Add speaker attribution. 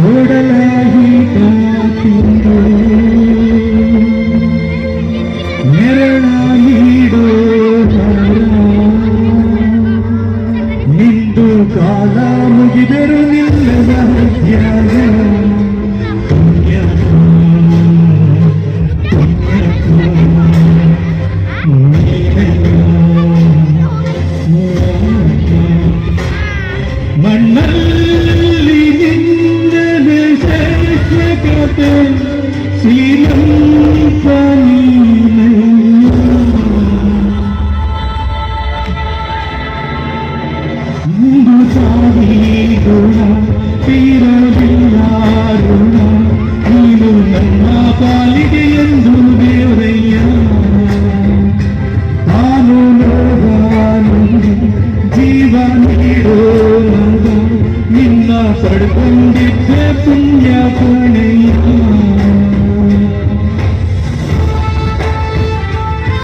Speaker 1: ಓಡಲಾಗಿ ಕಾತಿಂದು ನೆರಳ ನೀಡೋ ನಿಂದು ಕಾಲ ಮುಗಿದರು ನಿಲ್ಲದ ತ್ಯಾಗ ಮಣ್ಣಲ್ಲಿ ನಿಂದನೆ ಶಾಶ್ವತತೆ ಶ್ರೀಲಂಕ ಇಂದು ಸಾವಿಗುಣ ತೀರವಿಲ್ಲ ಋಣ ನೀನು ನನ್ನ ಪಾಲಿಗೆ ಎಂದು ದೇವರಯ್ಯ ತಾನು ನೋಡಾನು ಜೀವ ನೀಡೋ ನಿನ್ನ ಪಡ್ಕೊಂಡಿದ್ದೆ ಪುಣ್ಯ